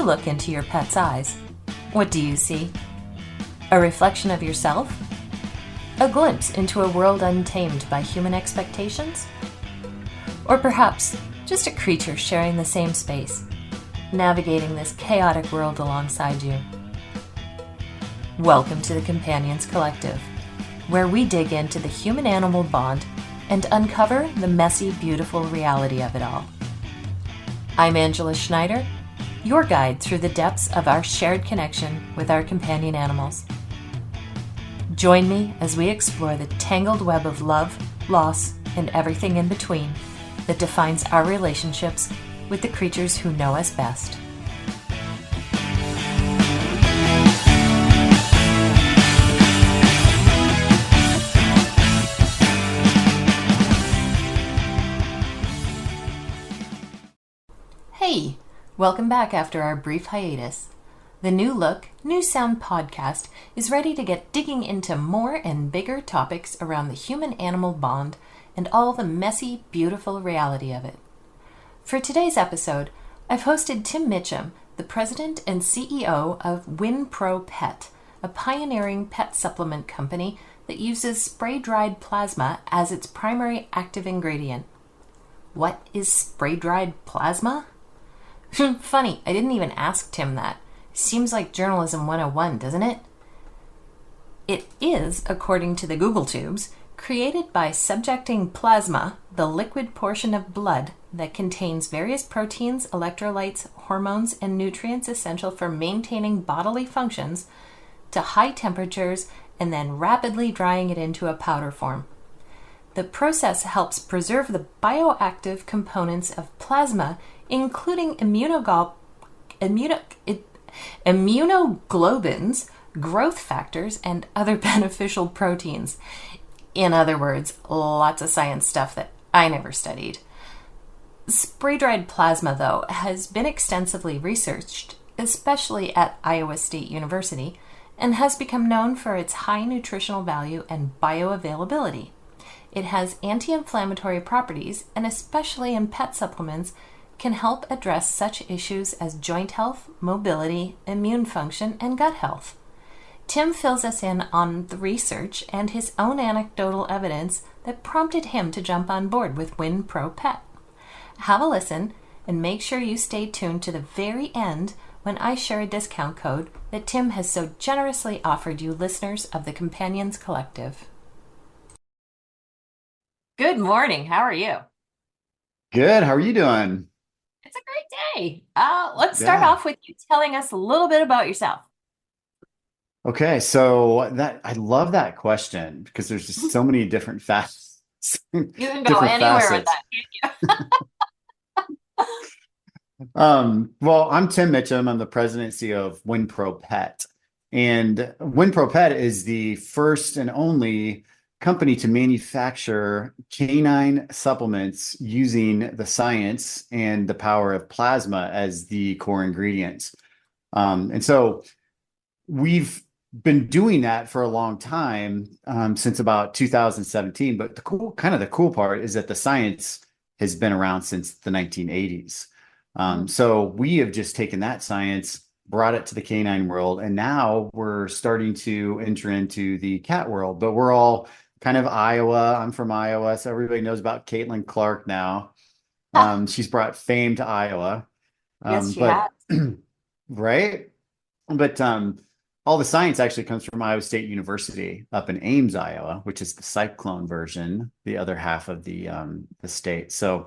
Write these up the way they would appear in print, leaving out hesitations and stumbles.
look into your pet's eyes, what do you see? A reflection of yourself? A glimpse into a world untamed by human expectations? Or perhaps just a creature sharing the same space, navigating this chaotic world alongside you? Welcome to the Companions Collective, where we dig into the human-animal bond and uncover the messy, beautiful reality of it all. I'm Angela Schneider, your guide through the depths of our shared connection with our companion animals. Join me as we explore the tangled web of love, loss, and everything in between that defines our relationships with the creatures who know us best. Hey, welcome back after our brief hiatus. The New Look, New Sound podcast is ready to get digging into more and bigger topics around the human-animal bond and all the messy, beautiful reality of it. For today's episode, I've hosted Tim Mitchum, the president and CEO of WinProPet, a pioneering pet supplement company that uses spray-dried plasma as its primary active ingredient. What is spray-dried plasma? Funny, I didn't even ask Tim that. Seems like journalism 101, doesn't it? It is, according to the Google Tubes, created by subjecting plasma, the liquid portion of blood that contains various proteins, electrolytes, hormones, and nutrients essential for maintaining bodily functions, to high temperatures and then rapidly drying it into a powder form. The process helps preserve the bioactive components of plasma, including immunoglobulins, growth factors, and other beneficial proteins. In other words, lots of science stuff that I never studied. Spray-dried plasma, though, has been extensively researched, especially at Iowa State University, and has become known for its high nutritional value and bioavailability. It has anti-inflammatory properties, and especially in pet supplements, can help address such issues as joint health, mobility, immune function, and gut health. Tim fills us in on the research and his own anecdotal evidence that prompted him to jump on board with WinProPet. Have a listen and make sure you stay tuned to the very end when I share a discount code that Tim has so generously offered you listeners of the Companions Collective. Good morning. How are you? Good. How are you doing? It's a great day. Let's start Yeah. off with you telling us a little bit about yourself. Okay. So that I love that question because there's just so many different facets, You can go different anywhere with facets. that, can't Well, I'm Tim Mitchum. I'm the president and CEO of WinProPet. And WinProPet is the first and only company to manufacture canine supplements using the science and the power of plasma as the core ingredients. And so we've been doing that for a long time, since about 2017. But the cool part is that the science has been around since the 1980s. you? So we have just taken that science, brought it to the canine world, and now we're starting to enter into the cat world. But we're all kind of Iowa. I'm from Iowa, so everybody knows about Caitlin Clark now. She's brought fame to Iowa. Yes, she has. But right? But all the science actually comes from Iowa State University up in Ames, Iowa, which is the cyclone version, the other half of the state. So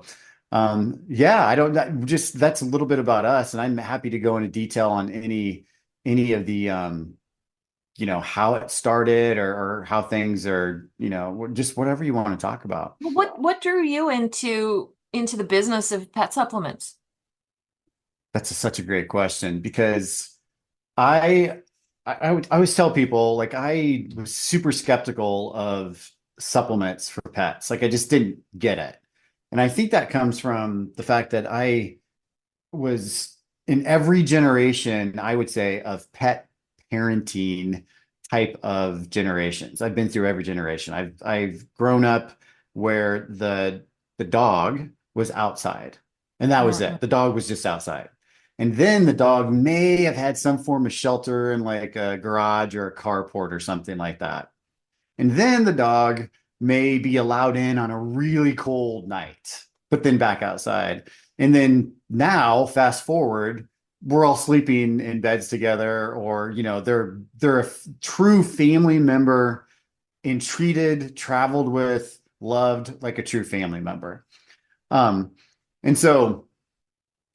yeah, I don't just that's a little bit about us, and I'm happy to go into detail on any of the how it started or how things are, just whatever you want to talk about. Well, what drew you into the business of pet supplements? That's such a great question because I I always tell people like I was super skeptical of supplements for pets. Like I just didn't get it. And I think that comes from the fact that I was in every generation, I would say, of pet parenting type of generations. I've been through every generation. I've grown up where the dog was outside, and that was Mhm. it. The dog was just outside. And then the dog may have had some form of shelter in like a garage or a carport or something like that. And then the dog may be allowed in on a really cold night, but then back outside. And then now, fast forward, we're all sleeping in beds together, or they're a true family member and treated, traveled with, loved like a true family member. Um, and so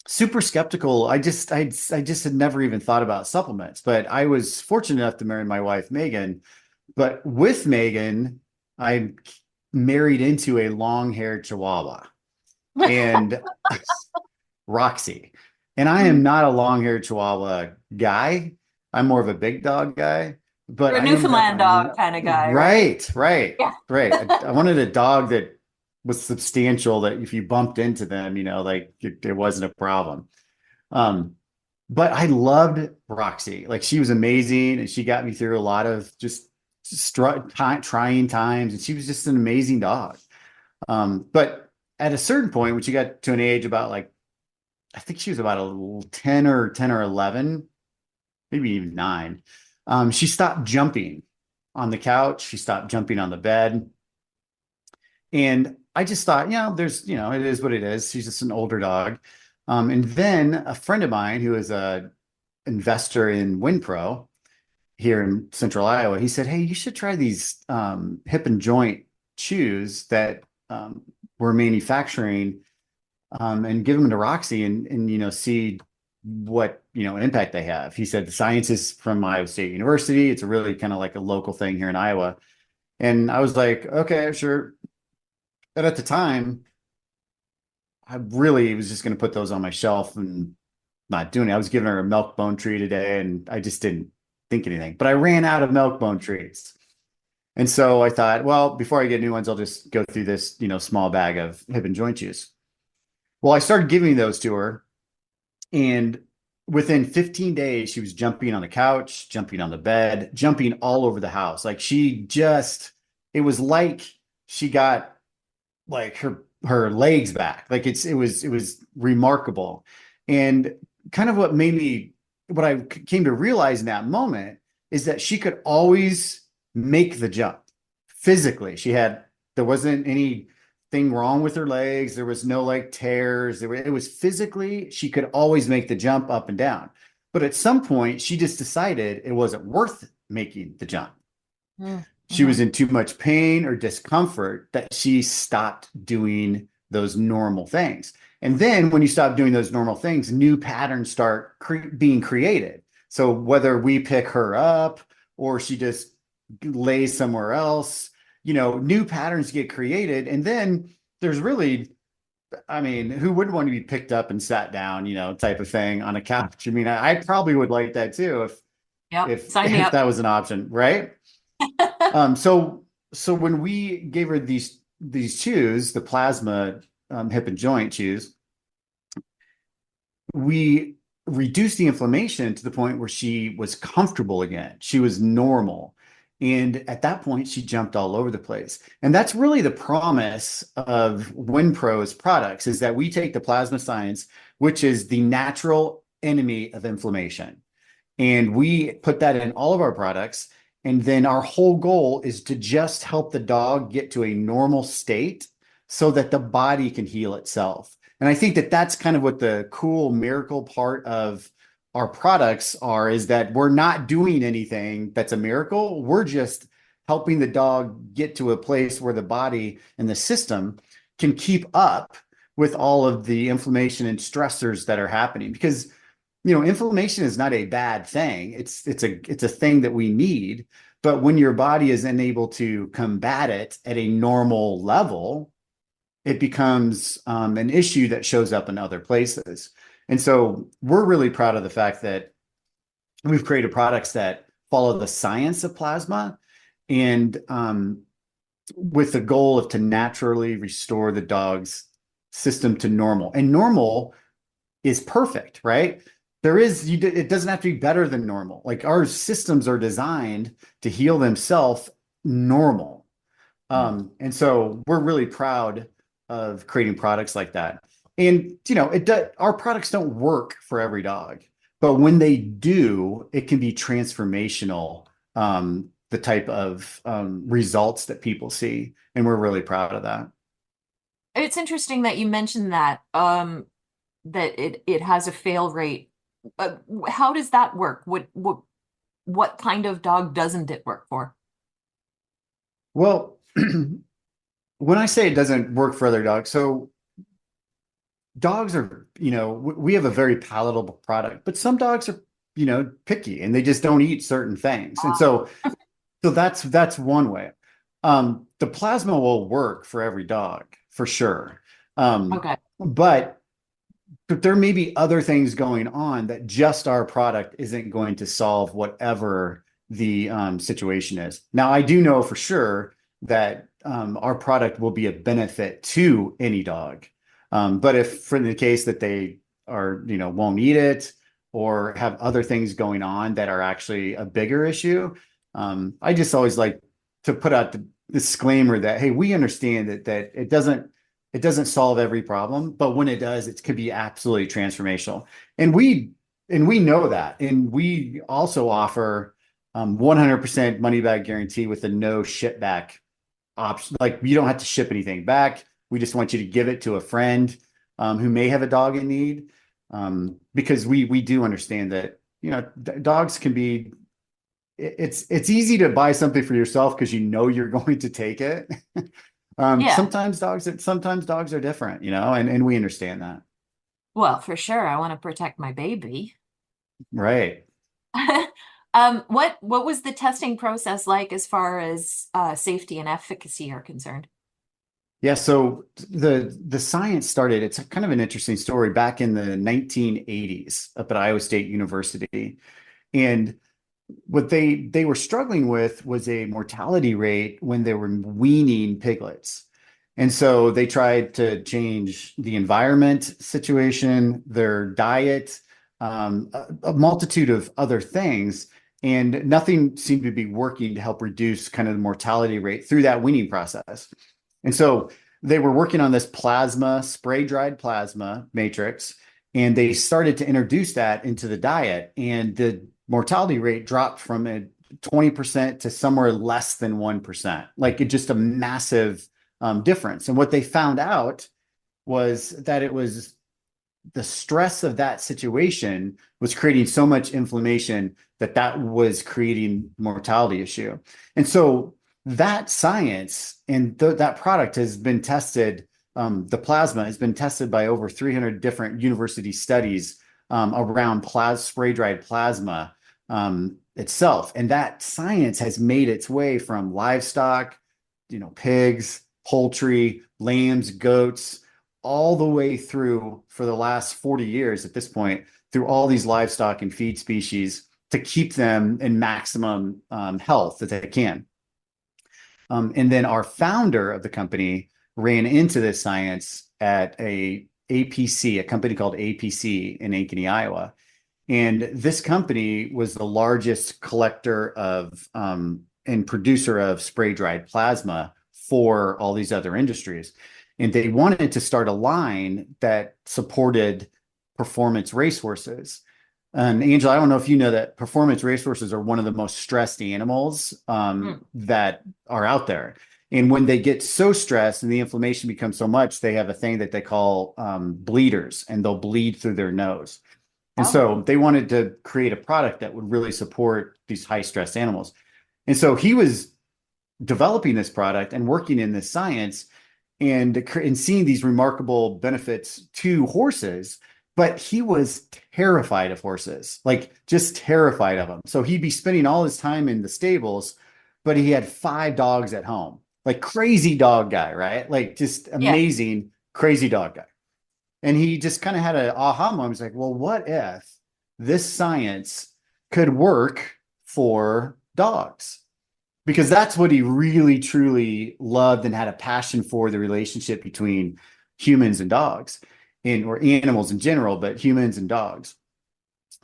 super skeptical. I just had never even thought about supplements, but I was fortunate enough to marry my wife, Megan. But with Megan, I married into a long-haired Chihuahua and Roxy. And I am not a long-haired Chihuahua guy. I'm more of a big dog guy. But You're a I ended up Newfoundland dog kind of guy, right? right, right, Yeah. right. I wanted a dog that was substantial, that if you bumped into them, like it wasn't a problem. Um, but I loved Roxy. Like she was amazing, and she got me through a lot of just trying times, and she was just an amazing dog. But at a certain point, when she got to an age about like, I think she was about a 10 or 11, maybe even 9, she stopped jumping on the couch. She stopped jumping on the bed. And I just thought, it is what it is. She's just an older dog. And then a friend of mine who is a investor in WinPro here in central Iowa, he said, "Hey, you should try these hip and joint chews that we're manufacturing, and give them to Roxy and see what impact they have." He said the science is from Iowa State University. It's a really kind of like a local thing here in Iowa. And I was like, okay, sure. But at the time, I really was just going to put those on my shelf and not doing it. I was giving her a milk bone treat a day, and I just didn't think anything. But I ran out of milk bone treats. And so I thought, well, before I get new ones, I'll just go through this, small bag of hip and joint juice. Well, I started giving those to her, and within 15 days, she was jumping on the couch, jumping on the bed, jumping all over the house. Like it was like she got like her legs back. Like it was remarkable. And kind of what I came to realize in that moment is that she could always make the jump physically. There wasn't anything wrong with her legs. There was no like tears. It was physically, she could always make the jump up and down. But at some point, she just decided it wasn't worth making the jump. She Mm-hmm. was in too much pain or discomfort that she stopped doing those normal things. And then when you stop doing those normal things, new patterns start being created. So whether we pick her up or she just lays somewhere else, new patterns get created. And then there's really, I mean, who wouldn't want to be picked up and sat down, type of thing on a couch? I mean, I probably would like that too if Yep. if Sign me if up. that was an option, right? So when we gave her these chews, the plasma hip and joint chews, we reduced the inflammation to the point where she was comfortable again. She was normal. And at that point, she jumped all over the place. And that's really the promise of WinPro's products, is that we take the plasma science, which is the natural enemy of inflammation, and we put that in all of our products. And then our whole goal is to just help the dog get to a normal state so that the body can heal itself. And I think that that's kind of what the cool miracle part of our products are, is that we're not doing anything that's a miracle. We're just helping the dog get to a place where the body and the system can keep up with all of the inflammation and stressors that are happening. Because inflammation is not a bad thing. It's a thing that we need. But when your body is unable to combat it at a normal level, it becomes an issue that shows up in other places. And so we're really proud of the fact that we've created products that follow the science of plasma, and with the goal of to naturally restore the dog's system to normal. And normal is perfect, right? It doesn't have to be better than normal. Like our systems are designed to heal themselves normal. And so we're really proud of creating products like that. And our products don't work for every dog, but when they do, it can be transformational. The type of results that people see, and we're really proud of that. It's interesting that you mentioned that that it has a fail rate. How does that work? What kind of dog doesn't it work for? Well, when I say it doesn't work for other dogs, so dogs are, we have a very palatable product, but some dogs are, picky and they just don't eat certain things. And so that's one way. The plasma will work for every dog for sure. Okay. But there may be other things going on that just our product isn't going to solve whatever the situation is. Now, I do know for sure that our product will be a benefit to any dog. But if for the case that they are, won't eat it or have other things going on that are actually a bigger issue, I just always like to put out the disclaimer that, hey, we understand that it doesn't solve every problem, but when it does, it could be absolutely transformational. And we know that. And we also offer 100% money back guarantee with a no ship back option. Like you don't have to ship anything back. We just want you to give it to a friend who may have a dog in need, because we do understand that dogs can be. It's easy to buy something for yourself because you're going to take it. Yeah. Sometimes dogs are different, and we understand that. Well, for sure. I want to protect my baby. Right. What was the testing process like as far as safety and efficacy are concerned? Yeah, so the science started, it's kind of an interesting story back in the 1980s up at Iowa State University. And what they were struggling with was a mortality rate when they were weaning piglets. And so they tried to change the environment situation, their diet, a multitude of other things, and nothing seemed to be working to help reduce kind of the mortality rate through that weaning process. And so they were working on this plasma, spray dried plasma matrix, and they started to introduce that into the diet. And the mortality rate dropped from a 20% to somewhere less than 1%, like it just a massive difference. And what they found out was that it was the stress of that situation was creating so much inflammation that was creating mortality issue. And so that science and that product has been tested. The plasma has been tested by over 300 different university studies around spray dried plasma itself. And that science has made its way from livestock, pigs, poultry, lambs, goats, all the way through for the last 40 years at this point, through all these livestock and feed species to keep them in maximum health that they can. And then our founder of the company ran into this science at a company called APC in Ankeny, Iowa. And this company was the largest collector of and producer of spray dried plasma for all these other industries. And they wanted to start a line that supported performance racehorses. And Angela, I don't know if you know that performance racehorses are one of the most stressed animals Hmm. that are out there. And when they get so stressed and the inflammation becomes so much, they have a thing that they call bleeders, and they'll bleed through their nose. And Oh, so they wanted to create a product that would really support these high stress animals. And so he was developing this product and working in this science and seeing these remarkable benefits to horses, but he was terrified of horses, like just terrified of them. So he'd be spending all his time in the stables, but he had 5 dogs at home, like crazy dog guy, right? Like just yeah. amazing, crazy dog guy. And he just kind of had an aha moment. He's like, well, what if this science could work for dogs? Because that's what he really truly loved and had a passion for, the relationship between humans and dogs, or animals in general, but humans and dogs.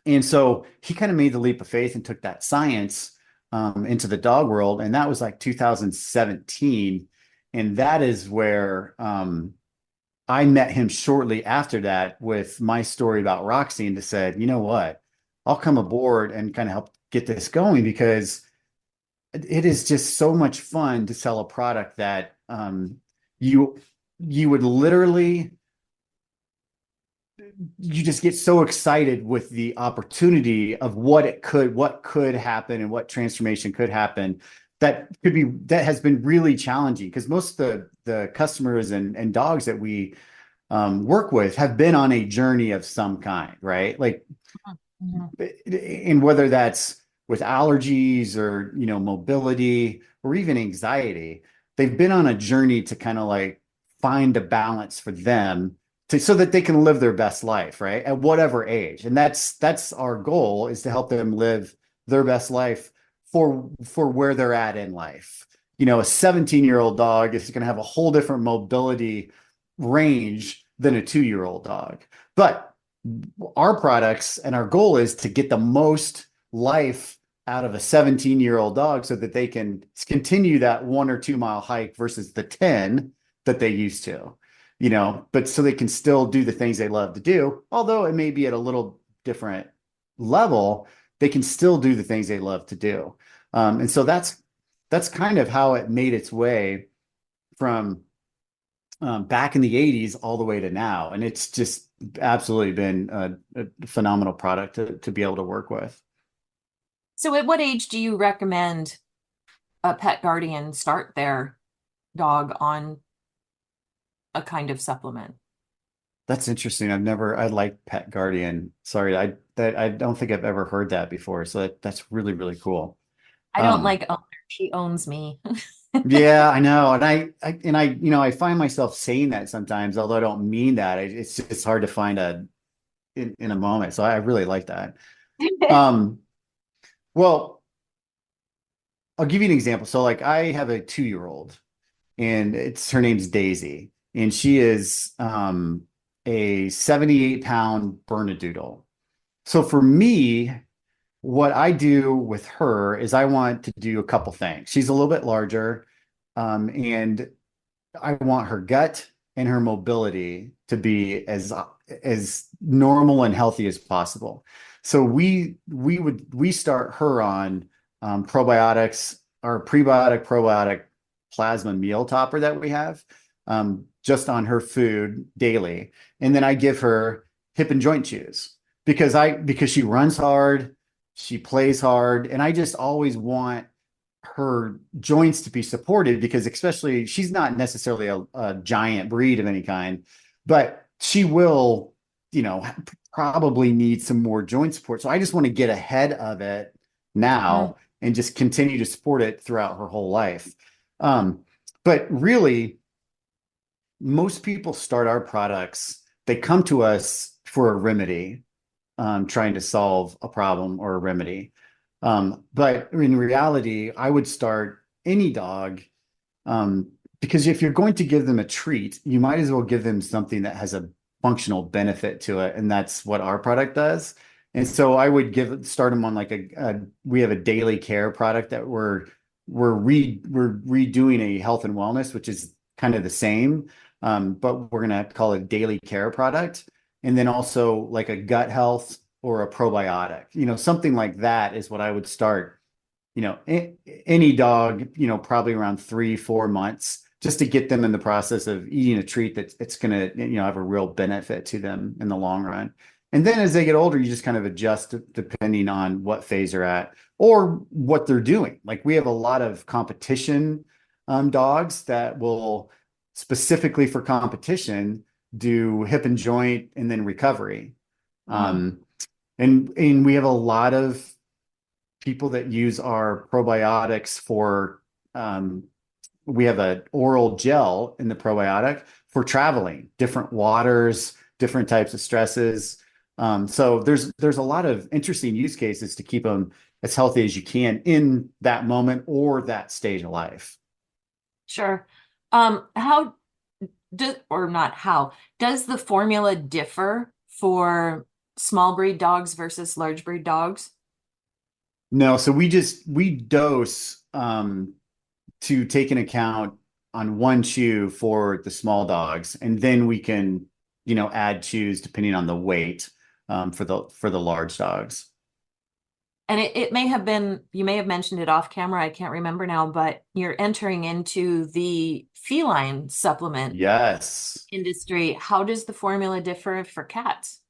And so he kind of made the leap of faith and took that science into the dog world. And that was like 2017. And that is where I met him shortly after that with my story about Roxy and just said, you know what? I'll come aboard and kind of help get this going because it is just so much fun to sell a product that you you would literally you just get so excited with the opportunity of what could happen and what transformation could happen that has been really challenging because most of the customers and dogs that we work with have been on a journey of some kind, right? Like, Mhm. and whether that's with allergies or, mobility or even anxiety, they've been on a journey to kind of like find a balance for them so that they can live their best life, right? At whatever age. And that's our goal is to help them live their best life for where they're at in life. A 17-year-old dog is going to have a whole different mobility range than a 2-year-old dog. But our products and our goal is to get the most life out of a 17-year-old dog so that they can continue that 1 or 2 mile hike versus the 10 that they used to, but so they can still do the things they love to do, although it may be at a little different level, they can still do the things they love to do. And so that's kind of how it made its way from back in the 80s all the way to now. And it's just absolutely been a phenomenal product to be able to work with. So, at what age do you recommend a pet guardian start their dog on a kind of supplement? That's interesting. I like Pet Guardian. Sorry, I don't think I've ever heard that before. So that's really, really cool. I don't Um, like owner. She owns me. yeah, I know. I find myself saying that sometimes, although I don't mean that. It's just hard to find in a moment. So I really like that. Um, well, I'll give you an example. So like I have a 2-year-old and her name's Daisy, and she is a 78-pound Bernedoodle. So for me, what I do with her is I want to do a couple things. She's a little bit larger, and I want her gut and her mobility to be as normal and healthy as possible. So we start her on probiotics, our prebiotic probiotic plasma meal topper that we have, just on her food daily, and then I give her hip and joint chews because she runs hard, she plays hard, and I just always want her joints to be supported because especially she's not necessarily a giant breed of any kind, but she will, probably need some more joint support. So I just want to get ahead of it Mm, now and just continue to support it throughout her whole life. Um, but really, most people start our products, they come to us for a remedy, trying to solve a problem or a remedy. But in reality, I would start any dog, um, because if you're going to give them a treat, you might as well give them something that has a functional benefit to it, and that's what our product does. And so I would start them on like we have a daily care product that we're redoing a health and wellness, which is kind of the same, but we're gonna call it a daily care product, and then also like a gut health or a probiotic, something like that is what I would start, any dog, probably around 3, 4 months, just to get them in the process of eating a treat that's it's going to, have a real benefit to them in the long run. And then as they get older, you just kind of adjust depending on what phase they're at or what they're doing. Like we have a lot of competition dogs that will specifically for competition do hip and joint and then recovery. mm. Um, and we have a lot of people that use our probiotics for we have an oral gel in the probiotic for traveling, different waters, different types of stresses. So there's a lot of interesting use cases to keep them as healthy as you can in that moment or that stage of life. Sure. How does, or not how, does the formula differ for small breed dogs versus large breed dogs? No, so we dose to take into account. on one chew for the small dogs, and then we can, add chews depending on the weight for the large dogs. And it may have been, you may have mentioned it off camera, I can't remember now, but you're entering into the feline supplement Yes. industry. How does the formula differ for cats?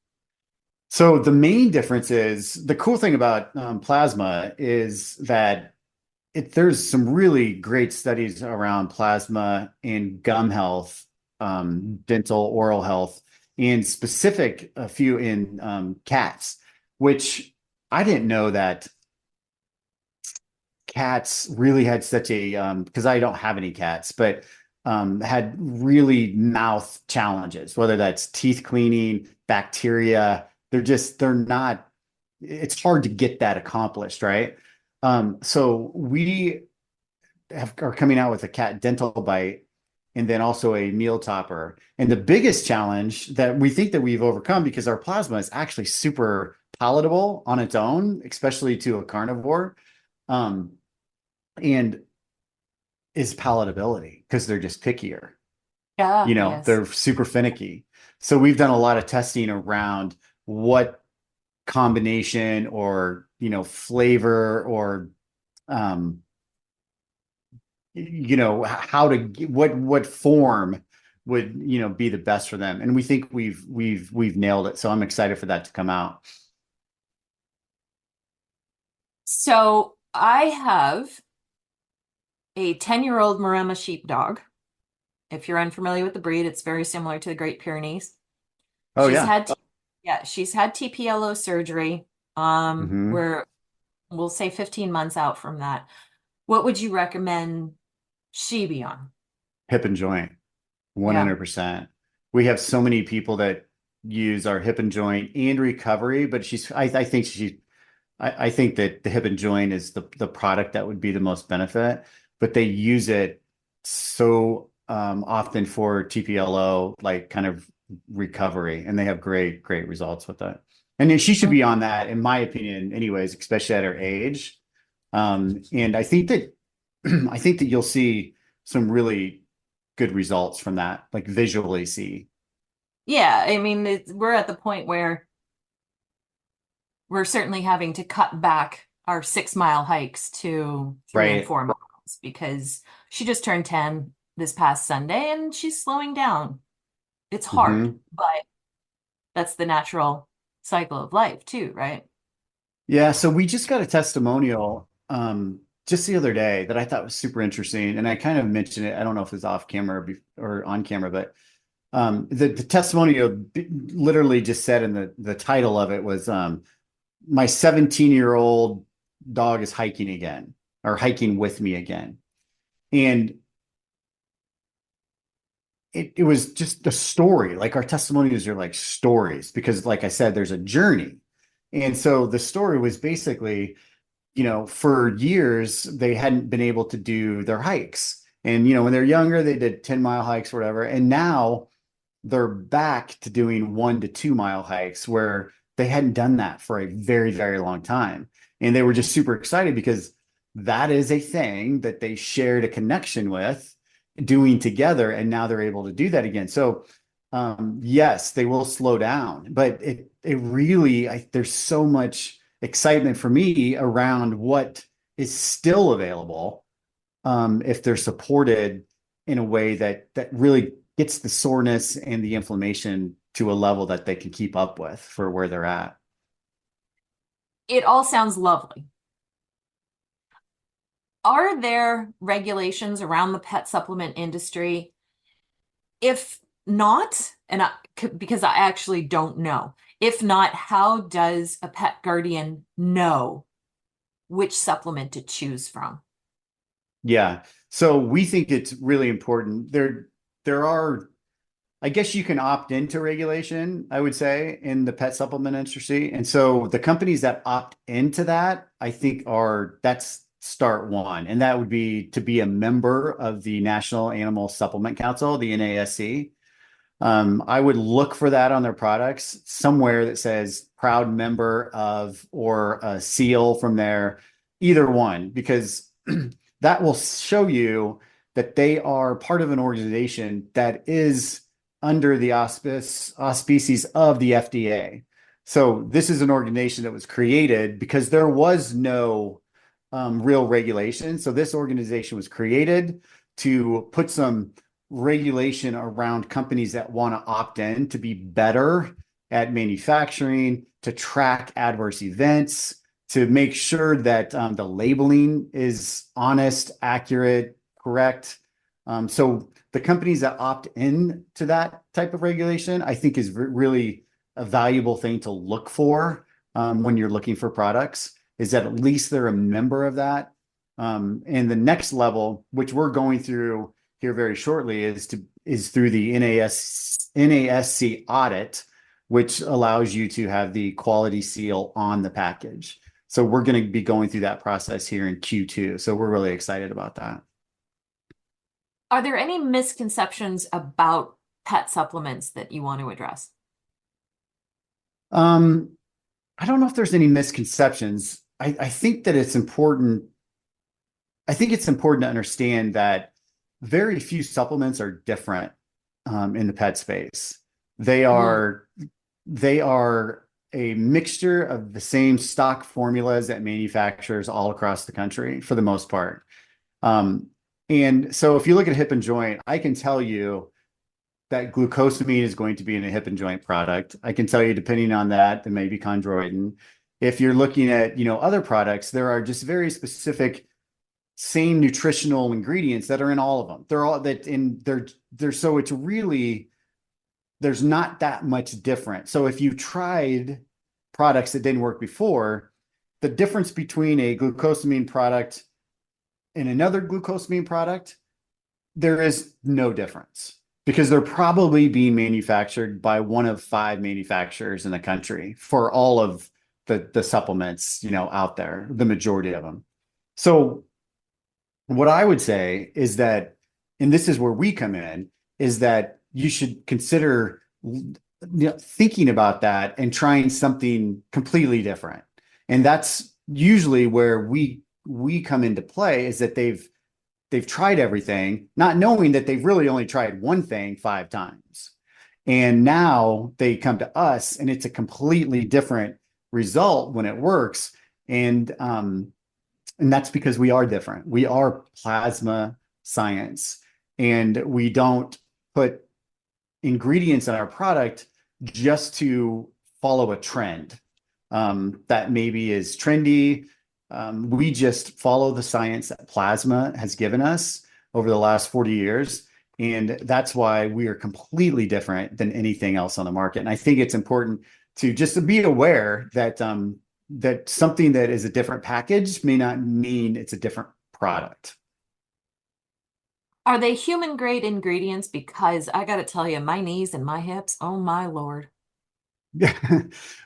So the main difference is the cool thing about plasma is that there's some really great studies around plasma and gum health, dental, oral health, and specific a few in cats, which I didn't know that cats really had such a because I don't have any cats, but had really mouth challenges, whether that's teeth cleaning, bacteria. They're not, it's hard to get that accomplished, right? So we are coming out with a cat dental bite and then also a meal topper. And the biggest challenge that we think that we've overcome, because our plasma is actually super palatable on its own, especially to a carnivore, um, and is palatability because they're just pickier. Yeah, yes. They're super finicky. So we've done a lot of testing around what combination or, flavor or, um, how to what form would, be the best for them. And we think we've nailed it. So I'm excited for that to come out. So I have a 10-year-old Maremma sheepdog. If you're unfamiliar with the breed, it's very similar to the Great Pyrenees. Oh She's yeah. had, yeah, she's had TPLO surgery. Hmm. We're, we'll say 15 months out from that. What would you recommend she be on? Hip and joint. Yeah. 100%. We have so many people that use our hip and joint and recovery, but I think that the hip and joint is the product that would be the most benefit, but they use it so often for TPLO, like kind of recovery, and they have great results with that. And then she should be on that, in my opinion, anyways, especially at her age. And I think that I think that you'll see some really good results from that, like visually see. Yeah, I mean, we're at the point where we're certainly having to cut back our 6 mile hikes to 3 and 4 miles because she just turned 10 this past Sunday and she's slowing down. It's hard, Hmm. but that's the natural cycle of life too, right? Yeah, so we just got a testimonial just the other day that I thought was super interesting, and I kind of mentioned it. I don't know if it's off camera or on camera, but the testimonial literally just said in the title of it was my 17-year-old dog is hiking again or hiking with me again. And it was just a story. Like our testimonials are like stories because, like I said, there's a journey. And so the story was basically, for years, they hadn't been able to do their hikes. And, when they're younger, they did 10-mile hikes, or whatever. And now they're back to doing 1 to 2 mile hikes where they hadn't done that for a very, very long time. And they were just super excited because that is a thing that they shared a connection with doing together. And now they're able to do that again. So, yes, they will slow down, but it really, there's so much excitement for me around what is still available if they're supported in a way that really gets the soreness and the inflammation to a level that they can keep up with for where they're at. It all sounds lovely. Are there regulations around the pet supplement industry? If not, because I actually don't know, if not, how does a pet guardian know which supplement to choose from? Yeah. So we think it's really important. There are, I guess you can opt into regulation, I would say, in the pet supplement industry. And so the companies that opt into that, I think that's start one. And that would be to be a member of the National Animal Supplement Council, the NASC. I would look for that on their products somewhere that says proud member of or a seal from there, either one, because that will show you that they are part of an organization that is under the auspices of the FDA. So this is an organization that was created because there was no real regulation. So this organization was created to put some regulation around companies that want to opt in to be better at manufacturing, to track adverse events, to make sure that the labeling is honest, accurate, correct. So the companies that opt in to that type of regulation, I think is really a valuable thing to look for when you're looking for products, is that at least they're a member of that. And the next level, which we're going through here very shortly, is through the NASC audit, which allows you to have the quality seal on the package. So we're going to be going through that process here in Q2. So we're really excited about that. Are there any misconceptions about pet supplements that you want to address? I don't know if there's any misconceptions. I think that it's important. I think it's important to understand that very few supplements are different in the pet space. They are a mixture of the same stock formulas that manufacturers all across the country for the most part. And so if you look at hip and joint, I can tell you that glucosamine is going to be in a hip and joint product. I can tell you, depending on that, there may be chondroitin. If you're looking at, other products, there are just very specific same nutritional ingredients that are in all of them. They're all that in they're so it's really, there's not that much different. So if you tried products that didn't work before, the difference between a glucosamine product and another glucosamine product, there is no difference because they're probably being manufactured by one of 5 manufacturers in the country for all of the supplements, out there, the majority of them. So what I would say is that, and this is where we come in, is that you should consider thinking about that and trying something completely different. And that's usually where we come into play, is that they've tried everything, not knowing that they've really only tried one thing 5 times. And now they come to us and it's a completely different result when it works. And that's because we are different. We are plasma science, and we don't put ingredients in our product just to follow a trend that maybe is trendy. We just follow the science that plasma has given us over the last 40 years. And that's why we are completely different than anything else on the market. And I think it's important to be aware that that something that is a different package may not mean it's a different product. Are they human grade ingredients? Because I got to tell you, my knees and my hips, oh my Lord.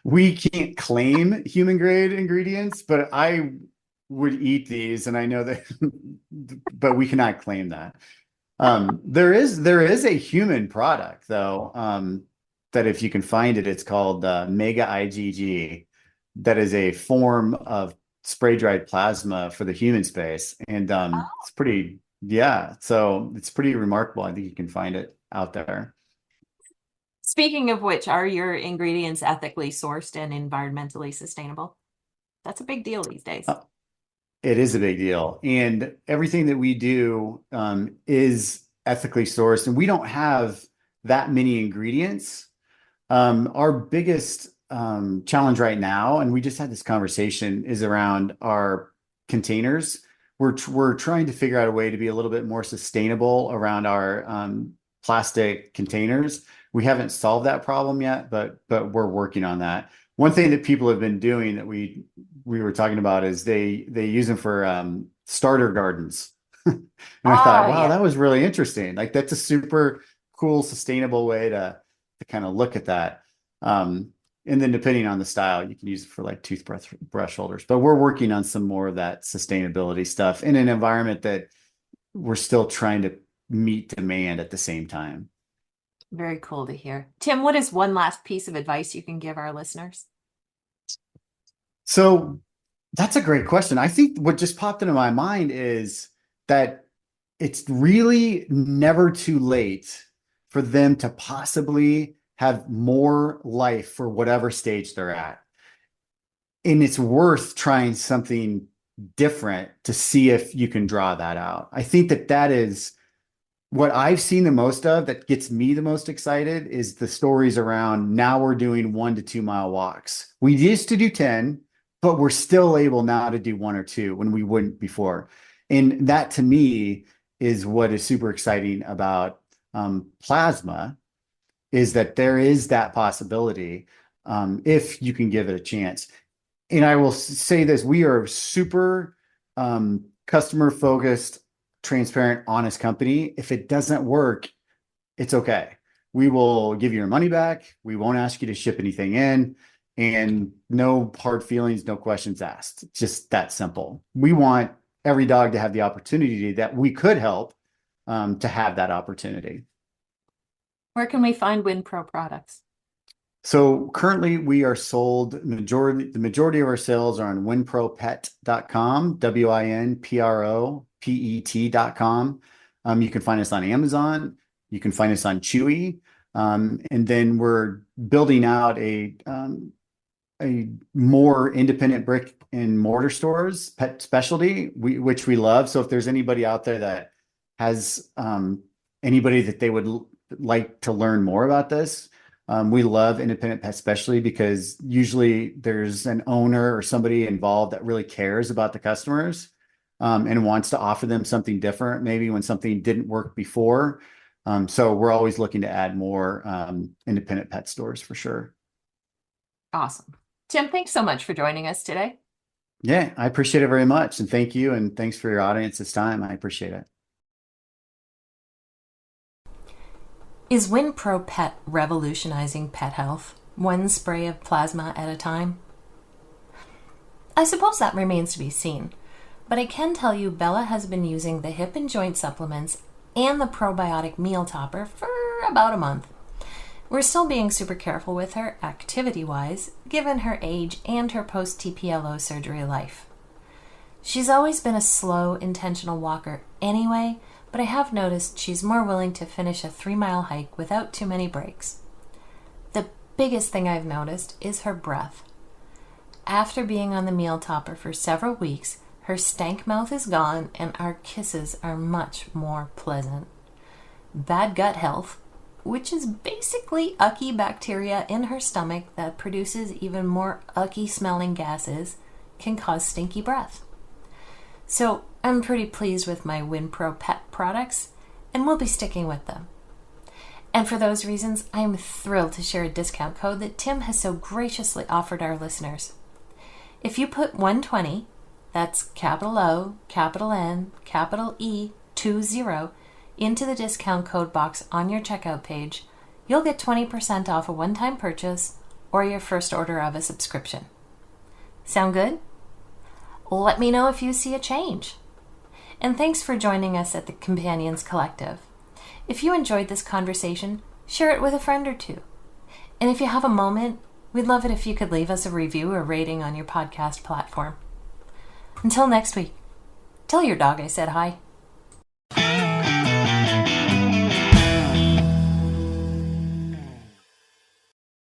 We can't claim human grade ingredients, but I would eat these, and I know that, but we cannot claim that. There is a human product though, that if you can find it, it's called Mega IgG. That is a form of spray dried plasma for the human space, and it's pretty, yeah. So it's pretty remarkable. I think you can find it out there. Speaking of which, are your ingredients ethically sourced and environmentally sustainable? That's a big deal these days. It is a big deal. And everything that we do is ethically sourced, and we don't have that many ingredients. Our biggest challenge right now, and we just had this conversation, is around our containers. We're trying to figure out a way to be a little bit more sustainable around our plastic containers. We haven't solved that problem yet, but we're working on that. One thing that people have been doing that we were talking about is they use them for starter gardens. And I thought, wow, Yeah. that was really interesting. Like, that's a super cool, sustainable way to kind of look at that. And then depending on the style, you can use it for like toothbrush holders. But we're working on some more of that sustainability stuff in an environment that we're still trying to meet demand at the same time. Very cool to hear. Tim, what is one last piece of advice you can give our listeners? So that's a great question. I think what just popped into my mind is that it's really never too late for them to possibly have more life for whatever stage they're at. And it's worth trying something different to see if you can draw that out. I think that that is what I've seen the most of that gets me the most excited is the stories around now we're doing 1 to 2 mile walks. We used to do 10, but we're still able now to do 1 or 2 when we wouldn't before. And that to me is what is super exciting about plasma is that there is that possibility if you can give it a chance. And I will say this, we are super customer focused, transparent, honest company. If it doesn't work, it's okay. We will give you your money back. We won't ask you to ship anything in and no hard feelings, no questions asked. It's just that simple. We want every dog to have the opportunity that we could help to have that opportunity. Where can we find WinPro products? So currently we are sold, the majority of our sales are on winpropet.com, WINPROPET.com. You can find us on Amazon. You can find us on Chewy. And then we're building out a more independent brick and mortar stores, pet specialty, which we love. So if there's anybody out there that has anybody that they would like to learn more about this, we love independent pet specialty because usually there's an owner or somebody involved that really cares about the customers and wants to offer them something different, maybe when something didn't work before. So we're always looking to add more independent pet stores for sure. Awesome. Tim, thanks so much for joining us today. Yeah, I appreciate it very much. And thank you. And thanks for your audience this time. I appreciate it. Is WinProPet revolutionizing pet health, one spray of plasma at a time? I suppose that remains to be seen, but I can tell you Bella has been using the hip and joint supplements and the probiotic meal topper for about a month. We're still being super careful with her activity-wise, given her age and her post-TPLO surgery life. She's always been a slow, intentional walker anyway, but I have noticed she's more willing to finish a 3-mile hike without too many breaks. The biggest thing I've noticed is her breath. After being on the meal topper for several weeks, her stank mouth is gone and our kisses are much more pleasant. Bad gut health, which is basically ucky bacteria in her stomach that produces even more ucky smelling gases, can cause stinky breath. So I'm pretty pleased with my WinProPet products, and we'll be sticking with them. And for those reasons, I am thrilled to share a discount code that Tim has so graciously offered our listeners. If you put 120, that's capital O, capital N, capital E, 20, into the discount code box on your checkout page, you'll get 20% off a one-time purchase or your first order of a subscription. Sound good? Let me know if you see a change. And thanks for joining us at the Companions Collective. If you enjoyed this conversation, share it with a friend or two. And if you have a moment, we'd love it if you could leave us a review or rating on your podcast platform. Until next week, tell your dog I said hi.